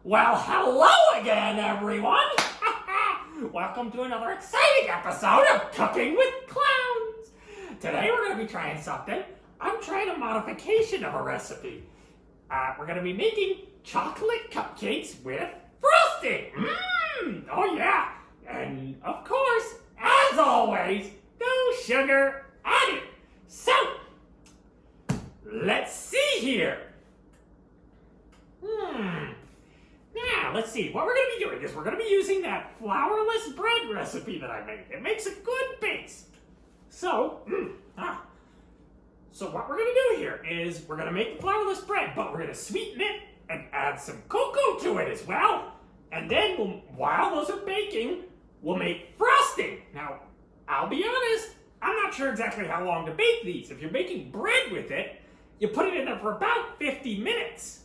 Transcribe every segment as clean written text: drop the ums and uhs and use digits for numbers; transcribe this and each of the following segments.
Well, hello again, everyone! Welcome to another exciting episode of Cooking with Clowns! Today we're going to be trying something. I'm trying a modification of a recipe. We're going to be making chocolate cupcakes with frosting! Oh yeah! And of course, as always, no sugar added. So, let's see here. Now, let's see. What we're going to be doing is we're going to be using that flourless bread recipe that I made. It makes a good base. So what we're going to do here is we're going to make the flourless bread, but we're going to sweeten it and add some cocoa to it as well. And then while those are baking, we'll make frosting. Now, I'll be honest, I'm not sure exactly how long to bake these. If you're making bread with it, you put it in there for about 50 minutes.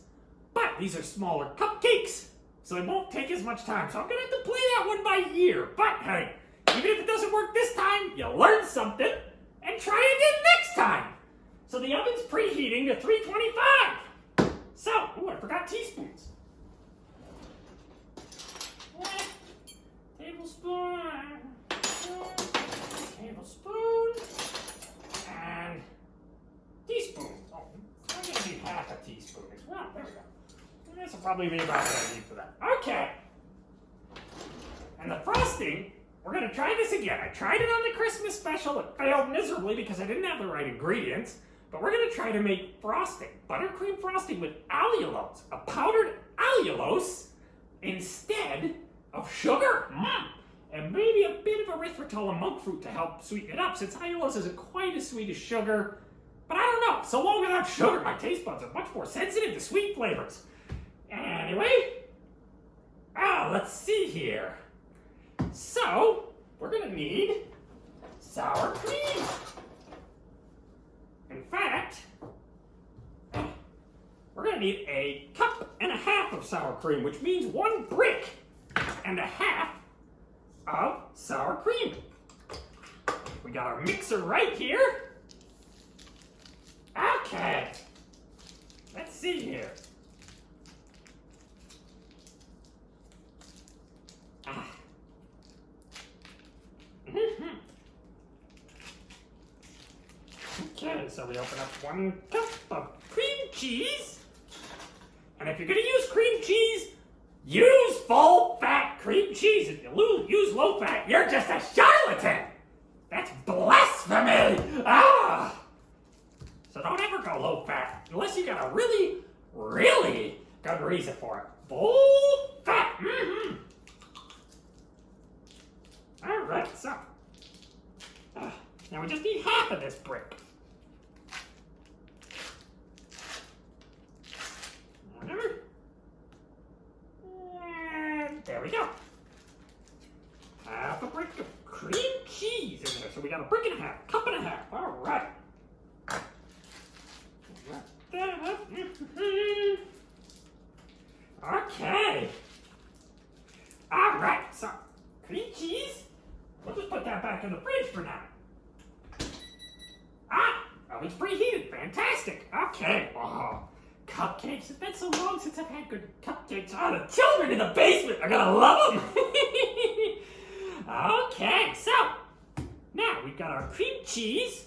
But these are smaller cupcakes, so it won't take as much time. So I'm going to have to play that one by ear. But hey, even if it doesn't work this time, you learn something and try again next time. So the oven's preheating to 325. So, I forgot teaspoons. Tablespoon, and teaspoon. Oh, I'm going to need half a teaspoon as well. There we go. This will probably be about what I need for that. Okay. And the frosting, we're going to try this again. I tried it on the Christmas special. It failed miserably because I didn't have the right ingredients. But we're going to try to make frosting. Buttercream frosting with allulose. A powdered allulose instead of sugar. And maybe a bit of erythritol and monk fruit to help sweeten it up, since allulose isn't quite as sweet as sugar. But I don't know. So long without sugar, my taste buds are much more sensitive to sweet flavors. Anyway, let's see here. So, we're going to need sour cream. In fact, we're going to need a cup and a half of sour cream, which means 1 brick and a half of sour cream. We got our mixer right here. Okay, let's see here. Okay, so we open up 1 cup of cream cheese. And if you're going to use cream cheese, use full-fat cream cheese. If you use low-fat, you're just a charlatan. That's blasphemy. So don't ever go low-fat, unless you got a really, really good reason for it. Full-fat. All right, so now we just need half of this brick. And there we go. Half a brick of cream cheese in there. So we got a brick and a half, cup and a half. All right. Okay. All right, so cream cheese. We'll just put that back in the fridge for now. Oven's preheated. Fantastic. Okay. Oh, cupcakes. It's been so long since I've had good cupcakes. The children in the basement are gonna love them. Okay, so now we've got our cream cheese.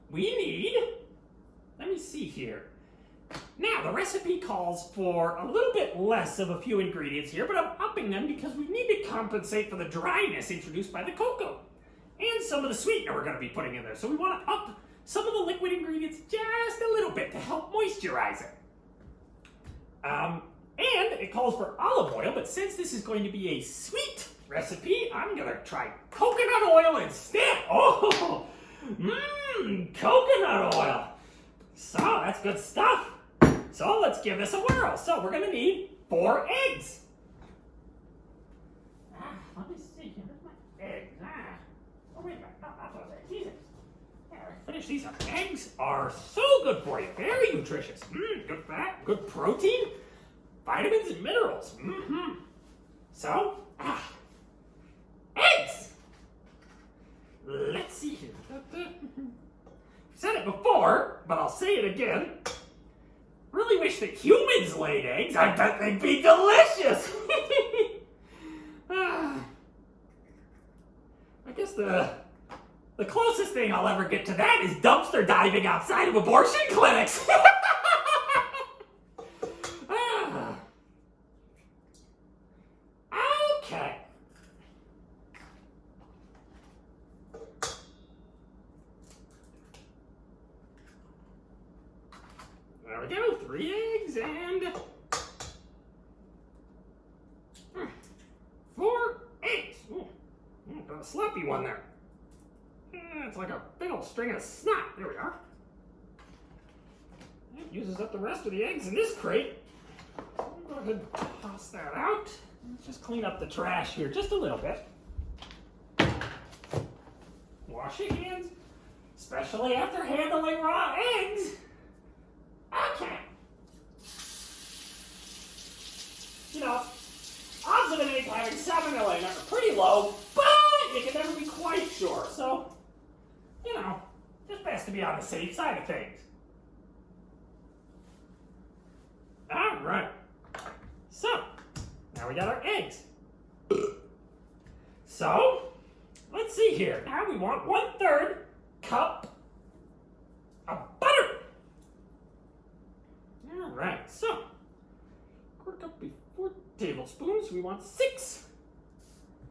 We need, let me see here. Now, the recipe calls for a little bit less of a few ingredients here, but I'm upping them because we need to compensate for the dryness introduced by the cocoa and some of the sweetener we're going to be putting in there. So we want to up some of the liquid ingredients just a little bit to help moisturize it. And it calls for olive oil, but since this is going to be a sweet recipe, I'm going to try coconut oil instead. Oh, coconut oil. So that's good stuff. So let's give this a whirl. So we're going to need 4 eggs. Let me see. Where's my eggs? Oh, wait a minute. No, not those eggs. These eggs. Yeah, finish these up. Eggs are so good for you. Very nutritious. Good fat, good protein, vitamins and minerals. So, eggs. Let's see here. I've said it before, but I'll say it again. Really wish that humans laid eggs. I bet they'd be delicious. I guess the closest thing I'll ever get to that is dumpster diving outside of abortion clinics. Okay. There we go. 3 eggs and 4 eggs. Ooh, got a sloppy one there. It's like a big old string of snot. There we are. It uses up the rest of the eggs in this crate. I'll go ahead and toss that out. Let's just clean up the trash here just a little bit. Wash your hands, especially after handling raw eggs. Okay. You know, odds of an egg having salmonella are pretty low, but you can never be quite sure. So, you know, just best to be on the safe side of things. All right. So, now we got our eggs. So, let's see here. Now we want 1/3 cup of butter. All right, so 1/4 cup would be 4 tablespoons. We want 6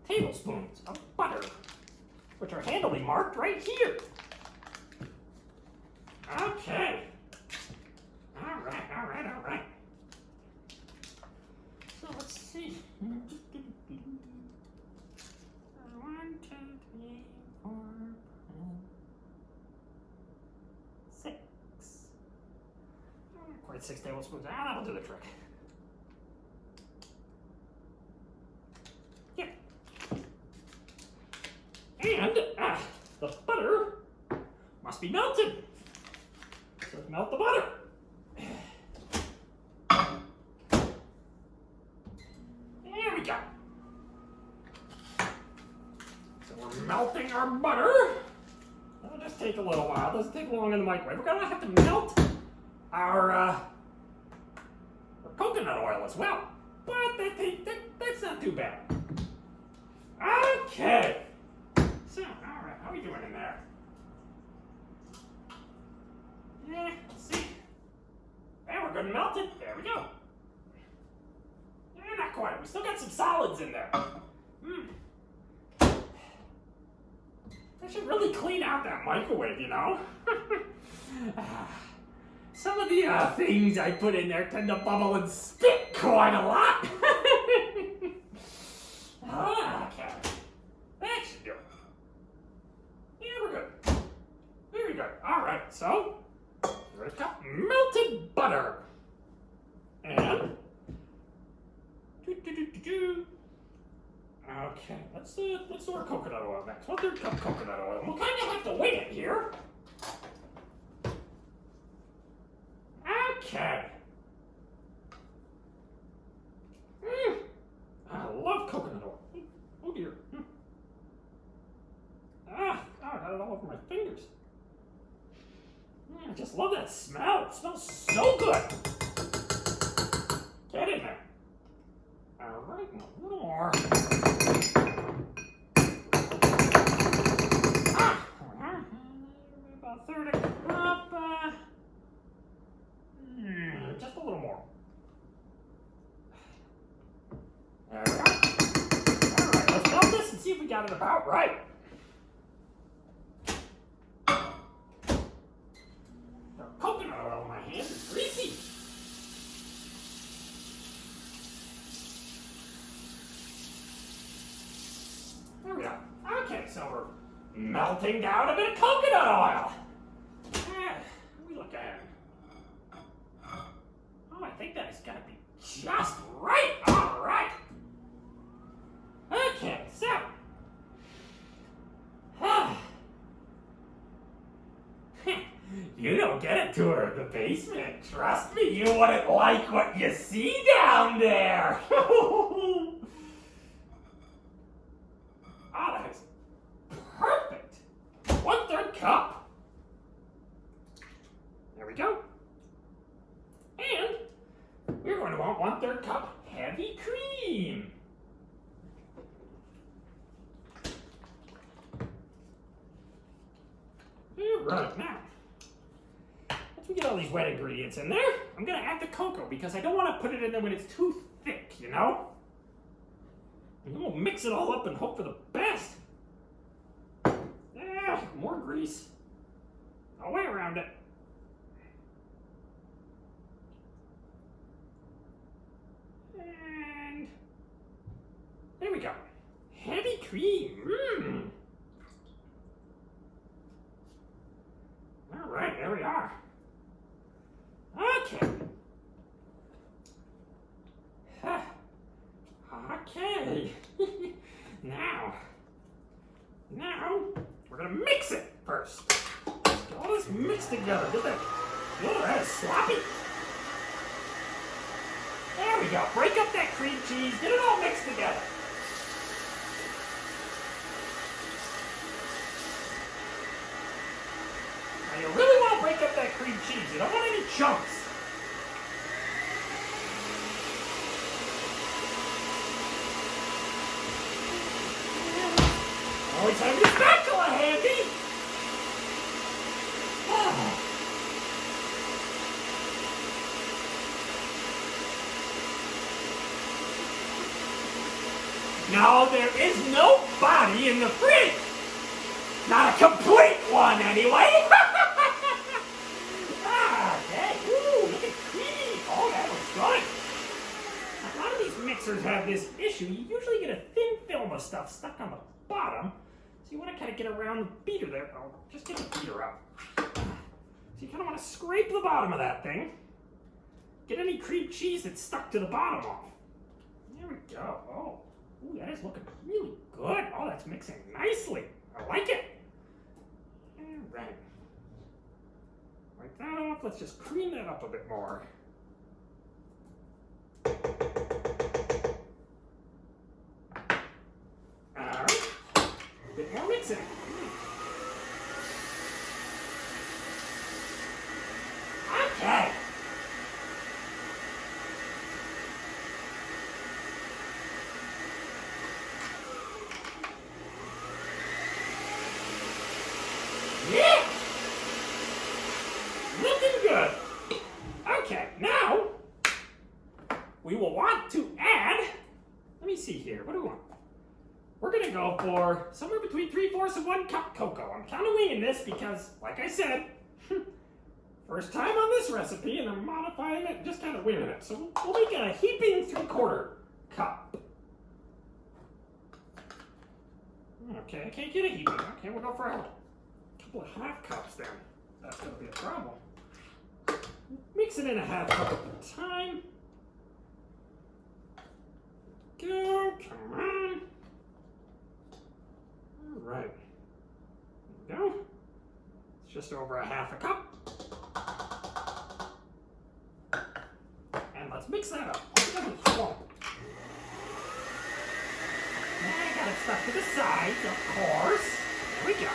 tablespoons of butter, which are handily marked right here. Okay. All right. So let's see. 1, 2, 3, 4, 5, 6. Not quite 6 tablespoons. That'll do the trick. Yeah. And the butter must be melted. So let's melt the butter. There we go. So we're melting our butter. That'll just take a little while. It doesn't take long in the microwave. We're gonna have to melt our coconut oil as well. But that's not too bad. Okay. So, all right, how are we doing in there? Yeah, let's see. There, we're good and melted. There we go. Yeah, not quite. We still got some solids in there. I should really clean out that microwave, you know? Some of the things I put in there tend to bubble and spit quite a lot. Okay. That should do it. Yeah, we're good. Very good. All right, so we've got melted butter. And okay, let's do our coconut oil next. 1/3 cup coconut oil. We'll kind of have to wing it here. Okay. I love coconut oil. Oh dear. I got it all over my fingers. I just love that smell. It smells so good. Get in there. All right, a little more. About 1/3 cup. Just a little more. There we go. All right, let's melt this and see if we got it about right. The coconut oil in my hand is greasy. There we go. Okay, so we're melting down a bit of coconut oil. What are we looking at? Oh, I think that's got to be just right. All right. Okay, so. You don't get a tour of the basement. Trust me, you wouldn't like what you see down there. Oh, that is perfect. 1/3 cup. There we go. heavy cream. Alright, now, once we get all these wet ingredients in there, I'm going to add the cocoa because I don't want to put it in there when it's too thick, you know? And then we'll mix it all up and hope for the best. Yeah, more grease. No way around it. And there we go. Heavy cream. Mmm. All right, there we are. Okay. Okay. Now, we're gonna mix it first. Get all this mixed together. Get that. Oh, that is sloppy. There we go. Break up that cream cheese. Get it all mixed together. Now you really want to break up that cream cheese. You don't want any chunks. Always have your spatula handy. No, there is no body in the fridge. Not a complete one, anyway. Okay. Ooh, look at cream. Oh, that looks good. A lot of these mixers have this issue. You usually get a thin film of stuff stuck on the bottom. So you want to kind of get around the beater there. Oh, just get the beater out. So you kind of want to scrape the bottom of that thing. Get any cream cheese that's stuck to the bottom off. There we go. Oh. Ooh, that is looking really good. Oh, that's mixing nicely. I like it. All right. Wipe that off. Let's just cream that up a bit more. All right. A bit more mixing. Okay. Yeah! Looking good. Okay, now we will want to add, let me see here, what do we want? We're going to go for somewhere between 3/4 and 1 cup cocoa. I'm kind of winging this because, like I said, first time on this recipe and I'm modifying it, just kind of winging it. So we'll make it a heaping 3/4 cup. Okay, I can't get a heaping. Okay, we'll go for a couple of half cups then. That's going to be a problem. Mix it in a half cup at a time. Go, come on. All right. There we go. It's just over a half a cup. And let's mix that up. I got it stuck to the side, of course. There we go.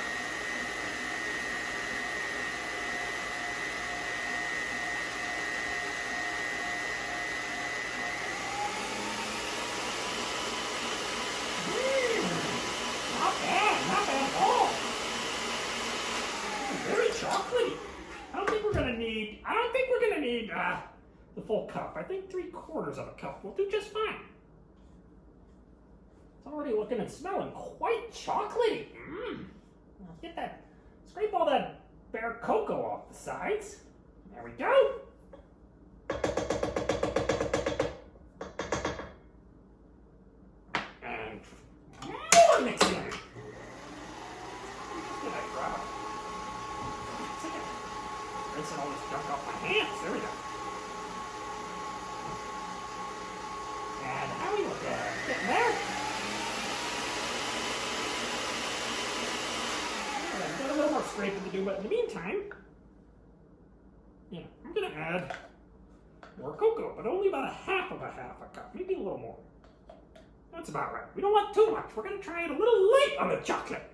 Not bad at all. Very chocolatey. I don't think we're gonna need the full cup. I think 3/4 of a cup will do just fine. It's already looking and smelling quite chocolatey. Let's get that, scrape all that bare cocoa off the sides. There we go. And more mixing. Rinsing all this junk off my hands. There we go. And how we look at it? Getting there. I've got a little more scraping to do, but in the meantime, I'm going to add more cocoa, but only about a half a cup, maybe a little more. That's about right. We don't want too much. We're going to try it a little light on the chocolate.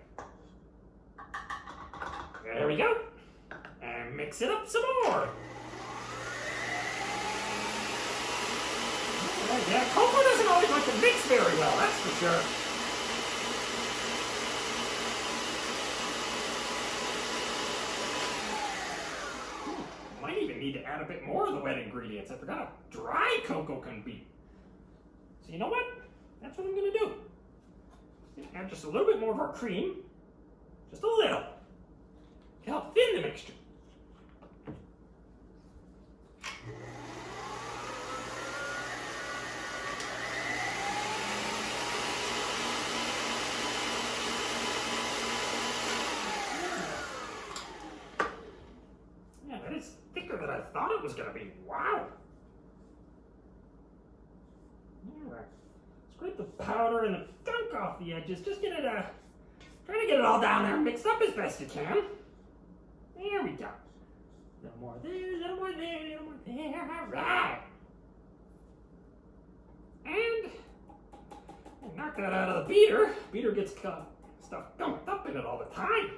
There we go. And mix it up some more. Yeah, cocoa doesn't always like to mix very well, that's for sure. Might even need to add a bit more of the wet ingredients. I forgot how dry cocoa can be. So you know what? That's what I'm going to do. Add just a little bit more of our cream. Just a little. To help thin the mixture. Yeah, that is thicker than I thought it was going to be. Wow. Alright. Scrape the powder and the gunk off the edges. Just get it, try to get it all down there mixed up as best you can. There we go. A little more there, a little more there, a little more there. Alright. And knock that out of the beater. Beater gets stuff dumped up in it all the time.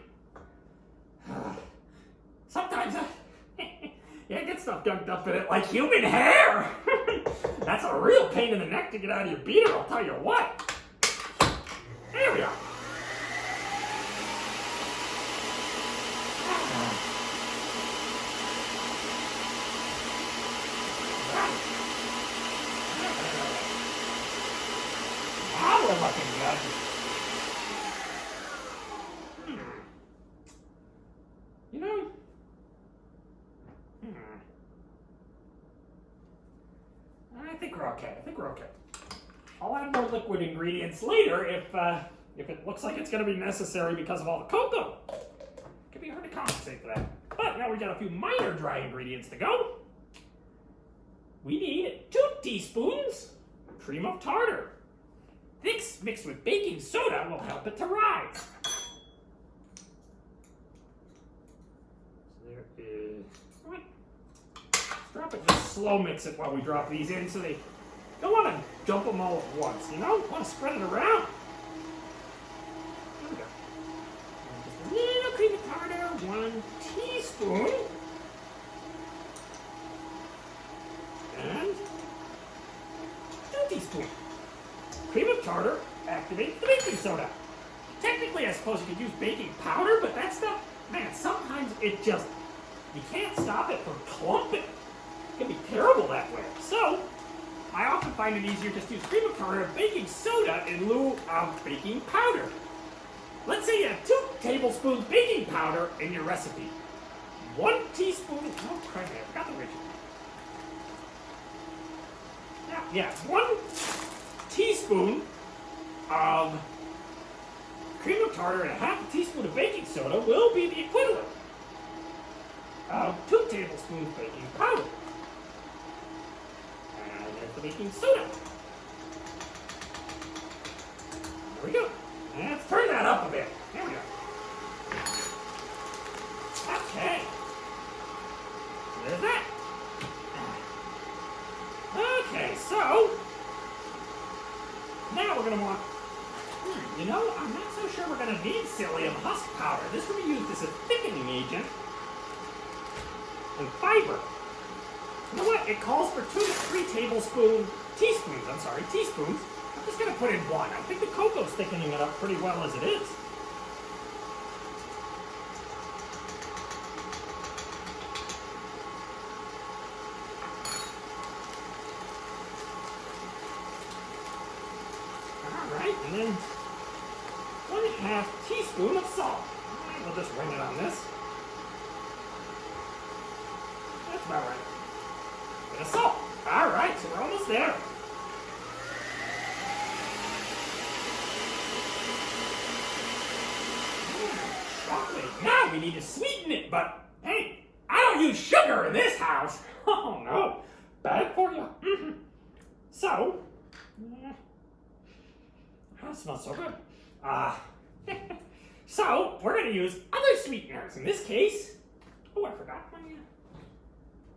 Sometimes yeah, it gets stuff dunked up in it like human hair. That's a real pain in the neck to get out of your beater, I'll tell you what. There we are. Now we're looking good. You know, I think we're okay. I'll add more liquid ingredients later if it looks like it's going to be necessary because of all the cocoa. It could be hard to compensate for that. But now we got a few minor dry ingredients to go. We need 2 teaspoons cream of tartar. This mixed with baking soda will help it to rise. So there is. Let's drop it. Just slow mix it while we drop these in, so they don't want to dump them all at once. You know, want to spread it around. There we go. And just a little cream of tartar, 1 teaspoon, and 2 teaspoons. Cream of tartar activates the baking soda. Technically, I suppose you could use baking powder, but that stuff, man, sometimes it just, you can't stop it from clumping. It can be terrible that way. So, I often find it easier just to use cream of tartar and baking soda in lieu of baking powder. Let's say you have 2 tablespoons baking powder in your recipe. 1 teaspoon, oh crap, I forgot the ratio. Yeah, 1 teaspoon of cream of tartar and a half a teaspoon of baking soda will be the equivalent of 2 tablespoons baking powder. And there's the baking soda. There we go. And let's turn that up a bit. There we go. Okay. So there's that. Okay, so now we're going to want, you know, I'm not so sure we're going to need psyllium husk powder. This will be used as a thickening agent and fiber. You know what? It calls for 2 to 3 teaspoons. I'm just going to put in 1. I think the cocoa's thickening it up pretty well as it is. And then 1/2 teaspoon of salt. Alright, we'll just ring it on this. That's about right. Bit of salt. Alright, so we're almost there. Chocolate. Now we need to sweeten it, but hey, I don't use sugar in this house. Oh no, bad for you. So, that smells so good. So, we're going to use other sweeteners. In this case, oh, I forgot.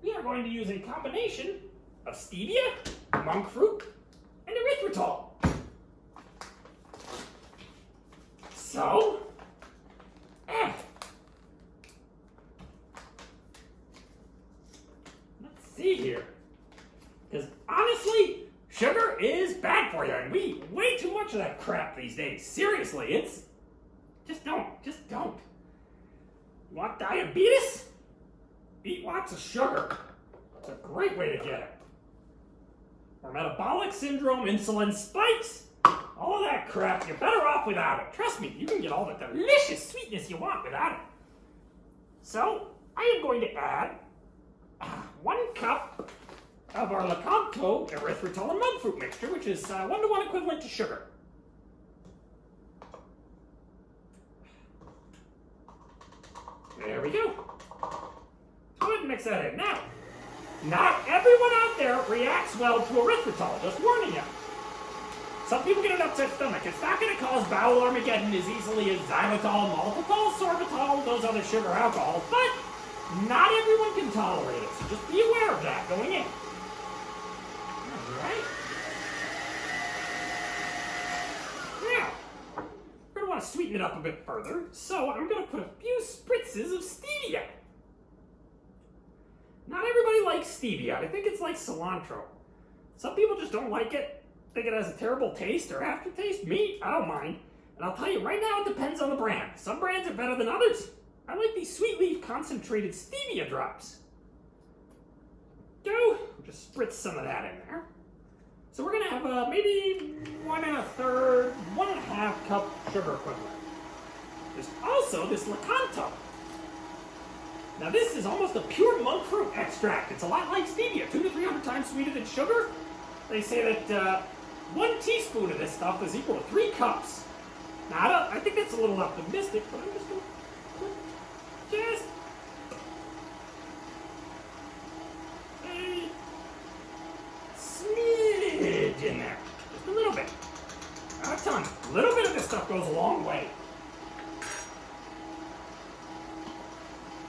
We are going to use a combination of stevia, monk fruit, and erythritol. So, let's see here. Because honestly, sugar is bad for you, and we eat way too much of that crap these days. Seriously, it's... Just don't. You want diabetes? Eat lots of sugar. It's a great way to get it. Or metabolic syndrome, insulin spikes, all of that crap, you're better off without it. Trust me, you can get all the delicious sweetness you want without it. So, I am going to add 1 cup of our Lecanto erythritol and monk fruit mixture, which is 1-to-1 equivalent to sugar. There we go. Go ahead and mix that in. Now, not everyone out there reacts well to erythritol, just warning you. Some people get an upset stomach. It's not going to cause bowel Armageddon as easily as xylitol, maltitol, sorbitol, those other sugar alcohols, but not everyone can tolerate it, so just be aware of that going in. Alright. Now, we're going to want to sweeten it up a bit further, so I'm going to put a few spritzes of stevia. Not everybody likes stevia. I think it's like cilantro. Some people just don't like it, think it has a terrible taste or aftertaste. Me, I don't mind. And I'll tell you, right now it depends on the brand. Some brands are better than others. I like these Sweet Leaf concentrated stevia drops. Go. Just spritz some of that in there. So we're going to have maybe 1 1/2 cup sugar equivalent. There's also this Lecanto. Now this is almost a pure monk fruit extract. It's a lot like stevia, 200 to 300 times sweeter than sugar. They say that 1 teaspoon of this stuff is equal to 3 cups. Now I think that's a little optimistic, but I'm just going to put just a smidge in there. Just a little bit. Not a ton. A little bit of this stuff goes a long way.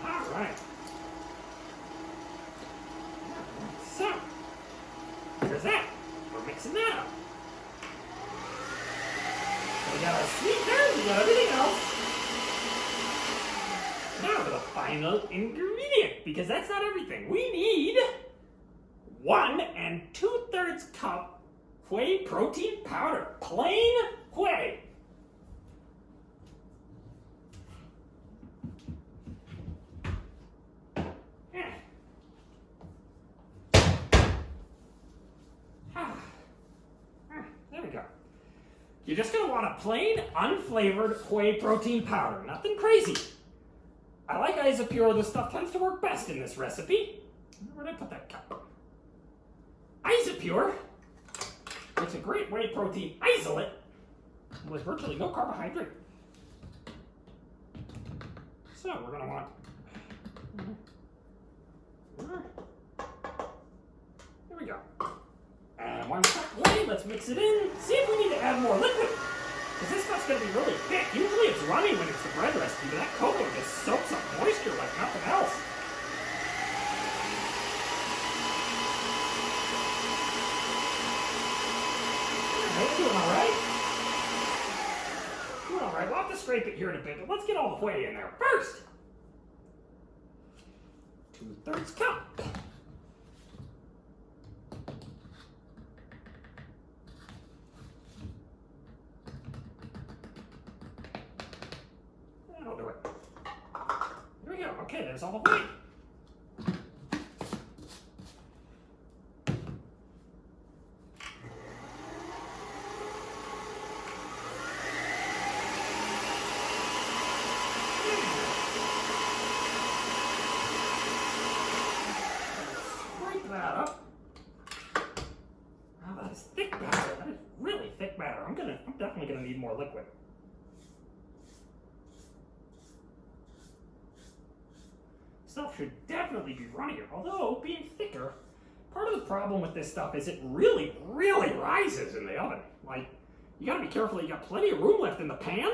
Alright. So, there's that. We're mixing that up. So we got our sweetener, we got everything else. Now for the final ingredient, because that's not everything. We need 1 2/3 cup whey protein powder. Plain whey. There we go. You're just going to want a plain, unflavored whey protein powder. Nothing crazy. I like Isopure. This stuff tends to work best in this recipe. Where did I put that cup? Isopure makes a great whey protein isolate with virtually no carbohydrate. So we're going to want... There we go. And 1 cup whey, let's mix it in. See if we need to add more liquid. Because this stuff's going to be really thick. Usually it's runny when it's the bread recipe, but that cocoa just soaks up moisture like nothing else. We're doing alright. Doing alright. We'll have to scrape it here in a bit, but let's get all the whey in there first. 2/3 cup. That'll do it. Here we go. Okay, there's all the whey. That up. Oh, that is thick batter. That is really thick batter. I'm definitely gonna need more liquid. Stuff should definitely be runnier, although being thicker, part of the problem with this stuff is it really, really rises in the oven. Like, you gotta be careful you got plenty of room left in the pan,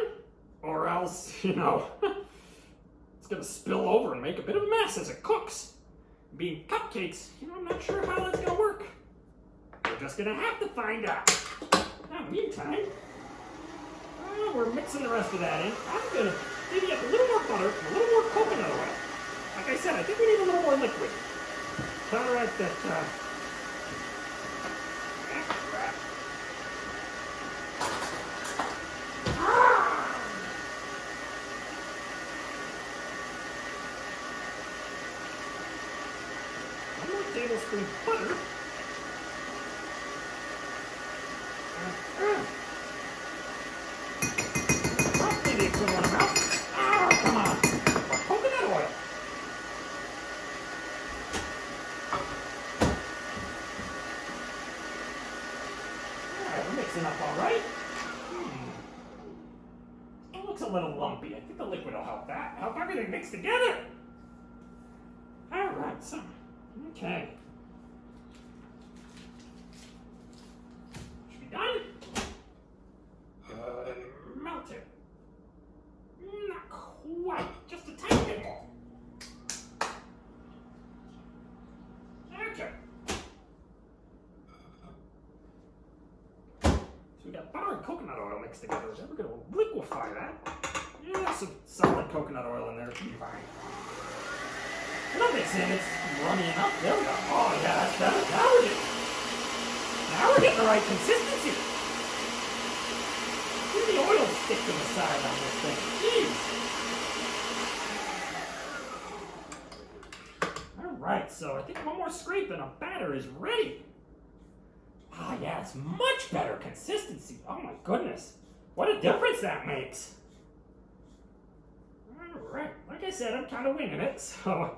or else, it's gonna spill over and make a bit of a mess as it cooks. Being cupcakes, I'm not sure how that's going to work. We're just going to have to find out. Now, meantime, we're mixing the rest of that in. I'm going to maybe add a little more butter and a little more coconut oil. Like I said, I think we need a little more liquid. Counteract that. cream butter. Roughly the equivalent amount. Ah, come on. Or coconut oil. Alright, we're mixing up all right. It looks a little lumpy. I think the liquid will help that. Help everything mix together. Alright, so, okay. Should be done. Good and melt it. Not quite, just a tiny bit more. Okay. So we got butter and coconut oil mixed together. Then we're going to liquefy that. Yeah, some solid coconut oil in there should be fine. That'll mix in. It's runny enough. There we go. Oh yeah, that's better. Now we're getting the right consistency. Look at the oil stick to the side on this thing. Jeez. Alright, so I think one more scrape and our batter is ready. Ah, yeah, it's much better consistency. Oh my goodness. What a difference that makes. Alright, like I said, I'm kind of winging it, so.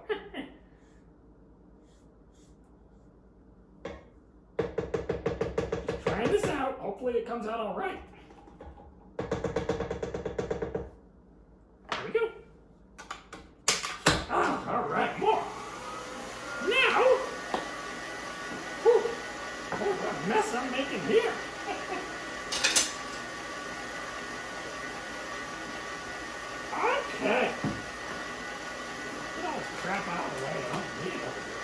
Just trying this out. Hopefully it comes out alright. There we go. Ah, alright, more. Now, whew, what a mess I'm making here. Okay. Get all this crap out of the way. I don't need it over here.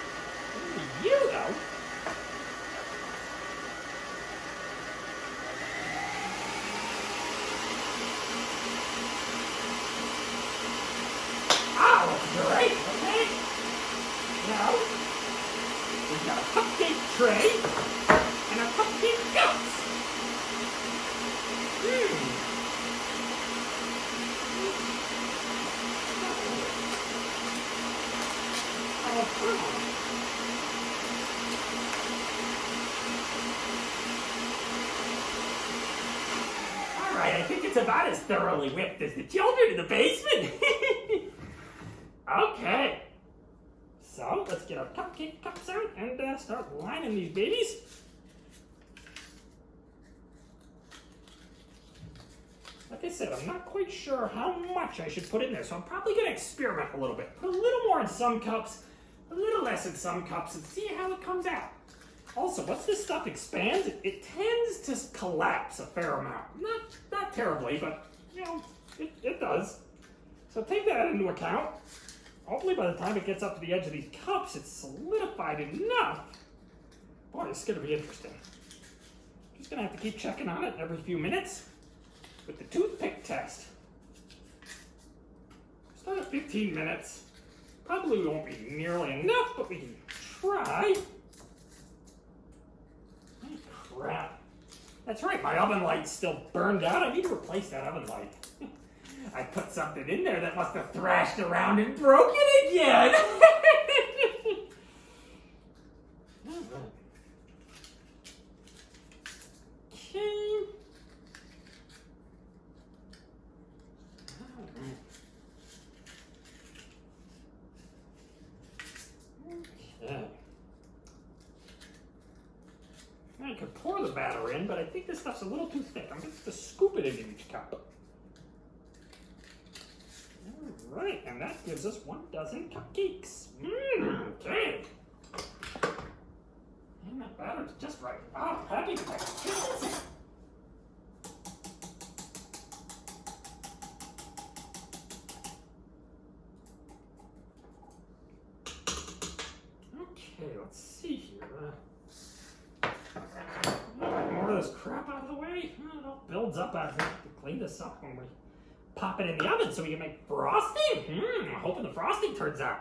Look at you, though. Ah, looks great. Okay. Now, we've got a cupcake tray and a cupcake cups. Alright, I think it's about as thoroughly whipped as the children in the basement. Okay. So, let's get our cupcake cups out and start lining these babies. Like I said, I'm not quite sure how much I should put in there, so I'm probably going to experiment a little bit. Put a little more in some cups, a little less in some cups, and see how it comes out. Also, once this stuff expands, it tends to collapse a fair amount. Not terribly, but, you know, it does. So take that into account. Hopefully by the time it gets up to the edge of these cups, it's solidified enough. Boy, this is going to be interesting. Just going to have to keep checking on it every few minutes with the toothpick test. Start at 15 minutes. Probably won't be nearly enough, but we can try. Oh, crap. That's right, my oven light's still burned out. I need to replace that oven light. I put something in there that must have thrashed around and broke it again. Okay. Okay. I could pour the batter in, but I think this stuff's a little too thick. I'm going to have to scoop it into each cup. Alright, and that gives us 1 dozen cupcakes. Okay. And that batter's just right. Oh, happy to make it. Okay, let's see here. More of this crap out of the way. It all builds up out here. To clean this up when we pop it in the oven so we can make frosting. I'm hoping the frosting turns out.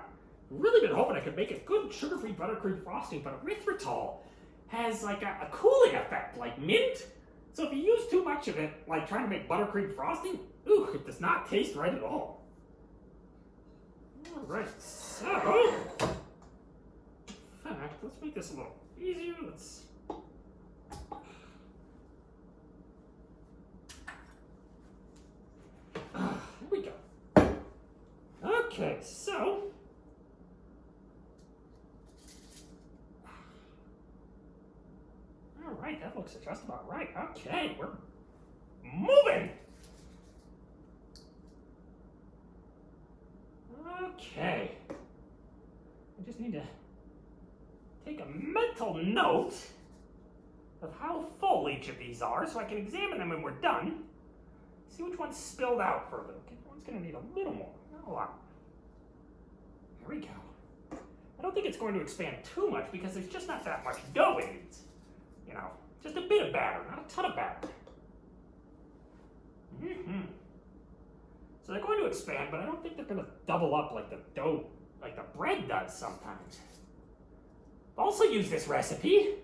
Really been hoping I could make a good sugar-free buttercream frosting, but erythritol has like a cooling effect, like mint. So if you use too much of it, like trying to make buttercream frosting, ooh, it does not taste right at all. All right, so fact, let's make this a little easier. Let's. Here we go. Okay, so. All right, that looks just about right. Okay, we're moving. Okay. I just need to take a mental note of how full each of these are so I can examine them when we're done. See which one's spilled out further. Okay, one's going to need a little more, not a lot. There we go. I don't think it's going to expand too much because there's just not that much dough it needs. You know, just a bit of batter, not a ton of batter. So they're going to expand, but I don't think they're going to double up like the dough, like the bread does sometimes. I've also used this recipe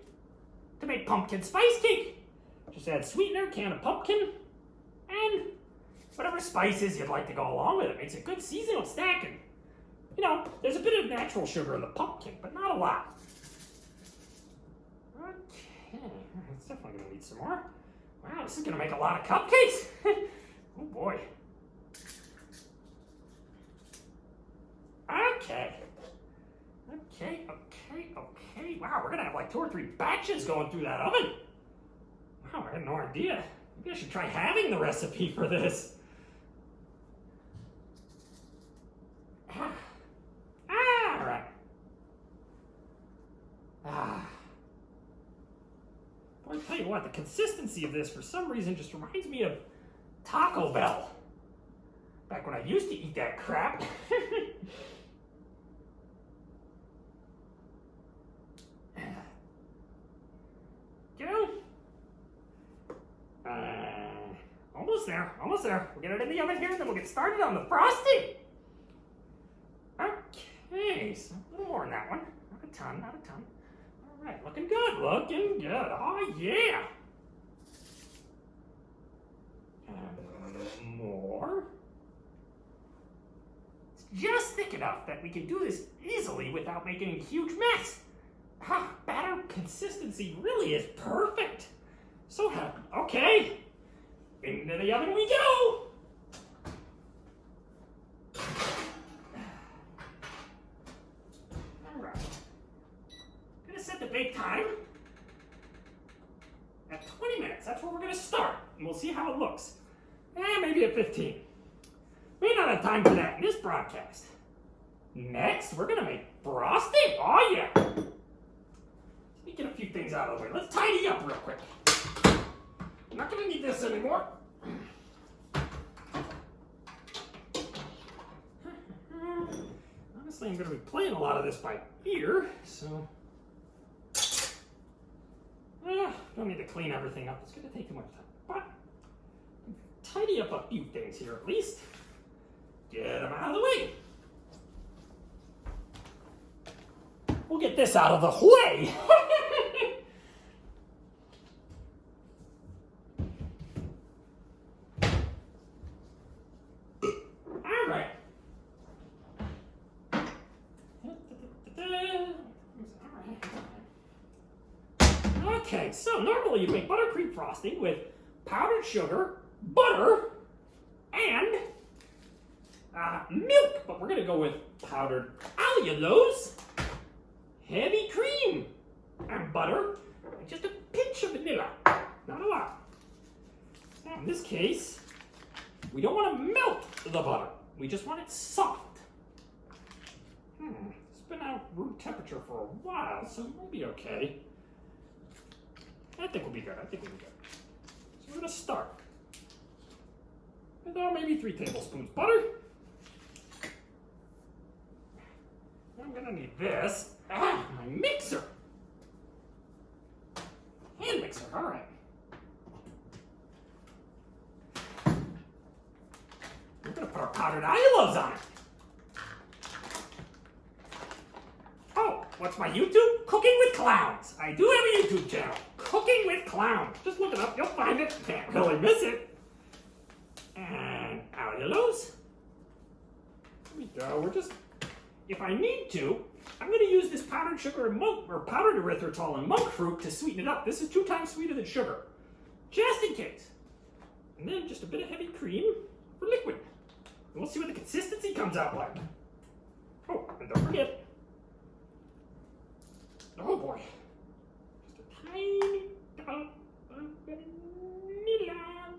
to make pumpkin spice cake. Just add sweetener, can of pumpkin, and whatever spices you'd like to go along with it. Makes a good seasonal snack. And, you know, there's a bit of natural sugar in the pumpkin, but not a lot. Okay, it's definitely going to need some more. Wow, this is going to make a lot of cupcakes. Oh boy. Okay. Wow, we're gonna have like 2 or 3 batches going through that oven. Wow, I had no idea. Maybe I should try having the recipe for this. All right. Boy, I tell you what, the consistency of this for some reason just reminds me of Taco Bell. Back when I used to eat that crap. Almost there. We'll get it in the oven here, and then we'll get started on the frosting. Okay, so a little more on that one. Not a ton. All right, looking good. Oh, yeah. And more. It's just thick enough that we can do this easily without making a huge mess. Batter consistency really is perfect. So happy. Okay. Into the oven we go! Alright. Gonna set the bake time at 20 minutes. That's where we're gonna start. And we'll see how it looks. Maybe at 15. May not have time for that in this broadcast. Next, we're gonna make frosting. Oh yeah! Let me get a few things out of the way. Let's tidy up real quick. I'm not gonna need this anymore. Honestly, I'm gonna be playing a lot of this by ear, so don't need to clean everything up. It's gonna take too much time, but tidy up a few things here at least. Get them out of the way. We'll get this out of the way. Okay, so normally you make buttercream frosting with powdered sugar, butter, and milk, but we're going to go with powdered allulose, heavy cream, and butter, and just a pinch of vanilla. Not a lot. Now, in this case, we don't want to melt the butter. We just want it soft. It's been out room temperature for a while, so it might be okay. I think we'll be good. So we're going to start with maybe 3 tablespoons butter. I'm going to need this. My mixer. Hand mixer. All right. We're going to put our powdered allulose on it. What's my YouTube? Cooking with Clowns. I do have a YouTube channel. Cooking with Clowns. Just look it up. You'll find it. Can't really miss it. And allulose. There we go. We're just if I need to, I'm going to use this powdered sugar and powdered erythritol and monk fruit to sweeten it up. This is 2 times sweeter than sugar, just in case. And then just a bit of heavy cream for liquid. And we'll see what the consistency comes out like. Oh, and don't forget. Oh boy. Just a tiny dollop of vanilla.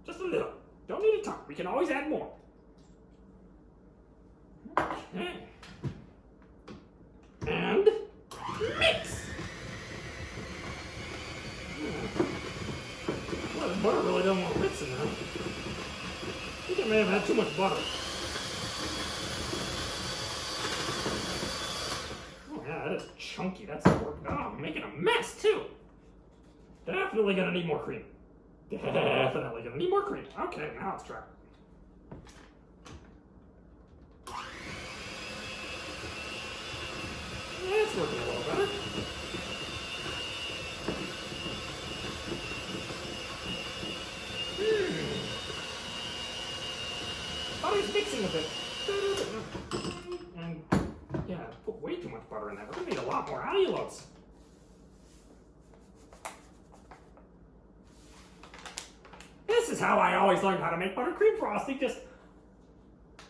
Just a little. Don't need a ton. We can always add more. Okay. And mix. Well, the butter really doesn't want to mix in there. I think I may have had too much butter. Oh yeah, that is chunky. That's not working. Oh, I'm making a mess too. Definitely gonna need more cream. Definitely gonna need more cream. Okay, now let's try. Yeah, it's working a little better. Butter's mixing a bit. And yeah, I put way too much butter in there. We're gonna need a lot more allulose. This is how I always learned how to make buttercream frosting. Just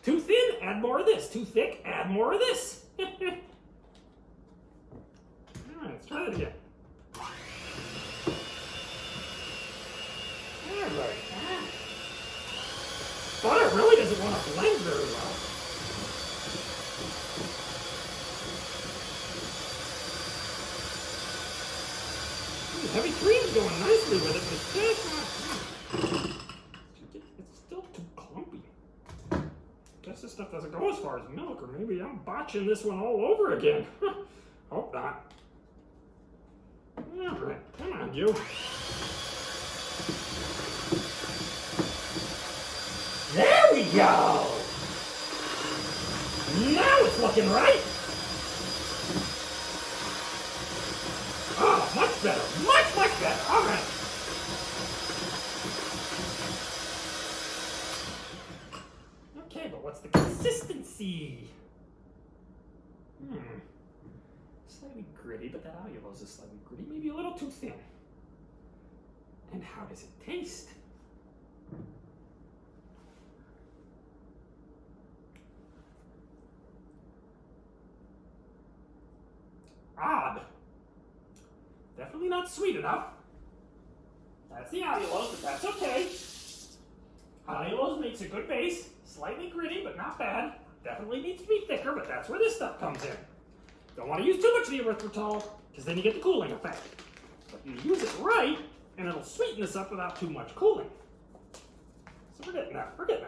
too thin, add more of this. Too thick, add more of this. Alright, let's try it again. Alright. Butter really doesn't want to blend very well. Heavy cream's going nicely with it, but it's just not. It's still too clumpy. Guess this stuff doesn't go as far as milk, or maybe I'm botching this one all over again. Hope not. Alright, come on, you. There we go! Now it's looking right! Oh, much better! Much better! Alright! Okay, but what's the consistency? Slightly gritty, but that allulose is slightly gritty. Maybe a little too thin. And how does it taste? Odd. Definitely not sweet enough. That's the allulose, but that's okay. Allulose makes a good base. Slightly gritty, but not bad. Definitely needs to be thicker, but that's where this stuff comes in. Don't want to use too much of the erythritol, because then you get the cooling effect. But you use it right, and it'll sweeten this up without too much cooling. So we're getting there. We're getting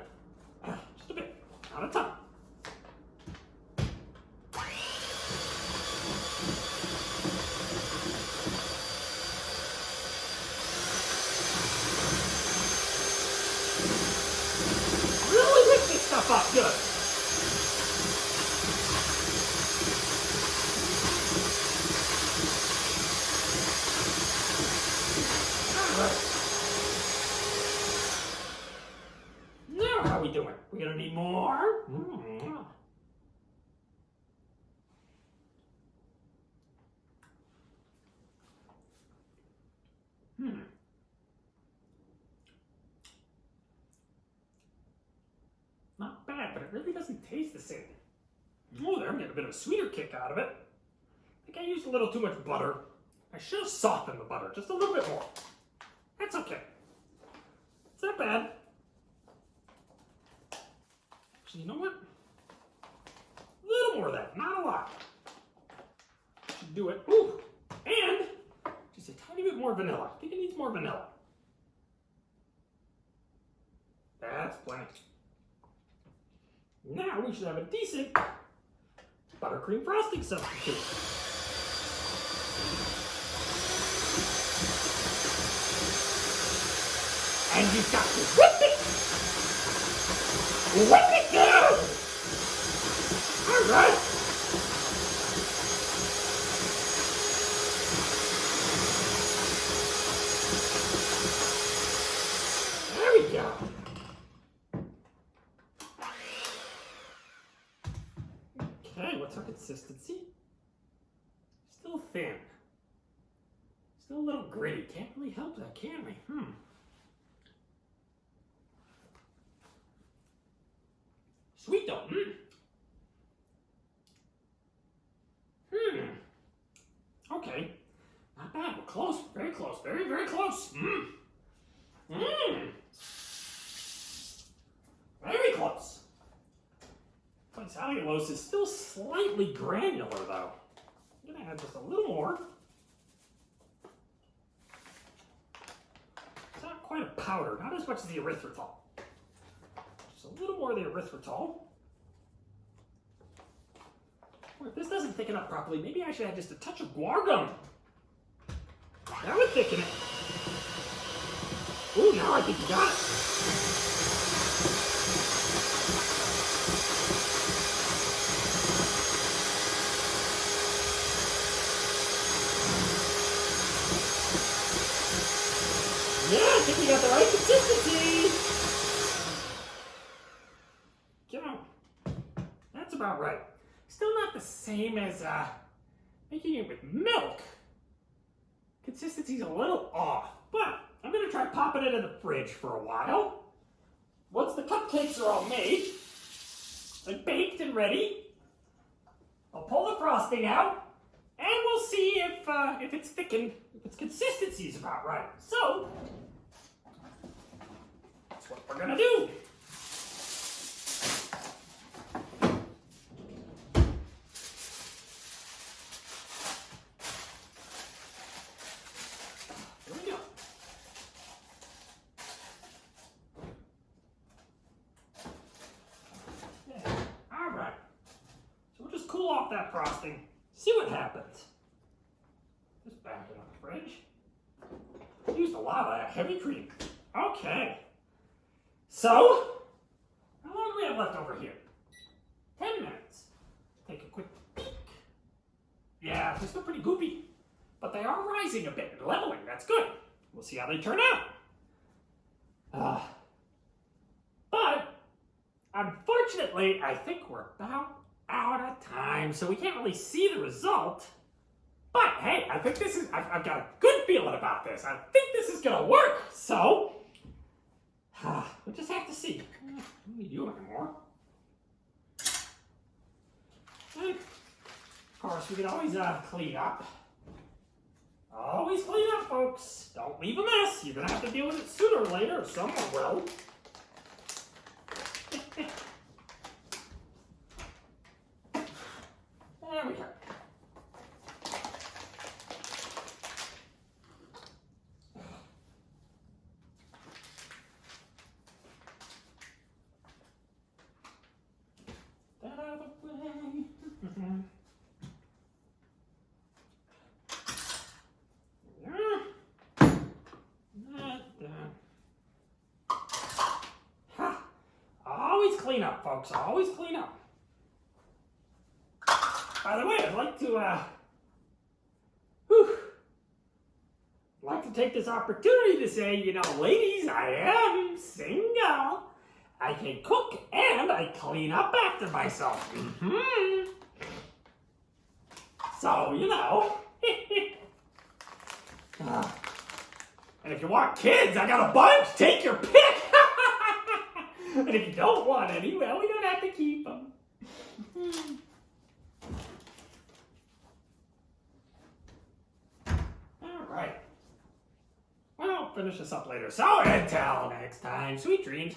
there. Just a bit. Not a ton. Really mix this stuff up good. Now how are we doing? We're gonna need more. Not bad, but it really doesn't taste the same. Oh, there, I'm getting a bit of a sweeter kick out of it. I think I used a little too much butter. I should have softened the butter just a little bit more. That's okay. It's not bad. Actually, you know what? A little more of that, not a lot. Should do it. Ooh, and just a tiny bit more vanilla. I think it needs more vanilla. That's plenty. Now we should have a decent buttercream frosting substitute. And you've got to whip it! Whip it down! Alright! There we go. Okay, consistency. Still thin. Still a little gritty. Can't really help that, can we? Sweet though. Okay. Not bad. We're close. Very close. Very, very close. Very close. But cellulose is still slightly granular though. I'm gonna add just a little more. It's not quite a powder, not as much as the erythritol. Just a little more of the erythritol. Or if this doesn't thicken up properly, maybe I should add just a touch of guar gum. That would thicken it. Ooh, now I think you got it. Yeah, I think we got the right consistency. You know, that's about right. Still not the same as making it with milk. Consistency's a little off, but I'm gonna try popping it in the fridge for a while. Once the cupcakes are all made and baked and ready, I'll pull the frosting out and we'll see if it's thickened, if its consistency is about right. So that's what we're gonna do. Cool off that frosting, see what happens. Just back it on the fridge. Used a lot of that heavy cream. Okay. So, how long do we have left over here? 10 minutes. Take a quick peek. Yeah, they're still pretty goopy, but they are rising a bit and leveling. That's good. We'll see how they turn out. But, unfortunately, I think we're about out of time, so we can't really see the result. But hey, I think this is, I've got a good feeling about this. I think this is gonna work. So, we'll just have to see. What do we do anymore? And of course, we can always clean up. Always clean up, folks. Don't leave a mess. You're gonna have to deal with it sooner or later, or someone will. There we go. That out of the way. Ha! Always clean up, folks. Always clean up. By the way, I'd like to take this opportunity to say, you know, ladies, I am single. I can cook and I clean up after myself. So, you know. And if you want kids, I got a bunch. Take your pick. And if you don't want any, well, we don't have to keep them. Right. Well, I'll finish this up later. So until next time, sweet dreams.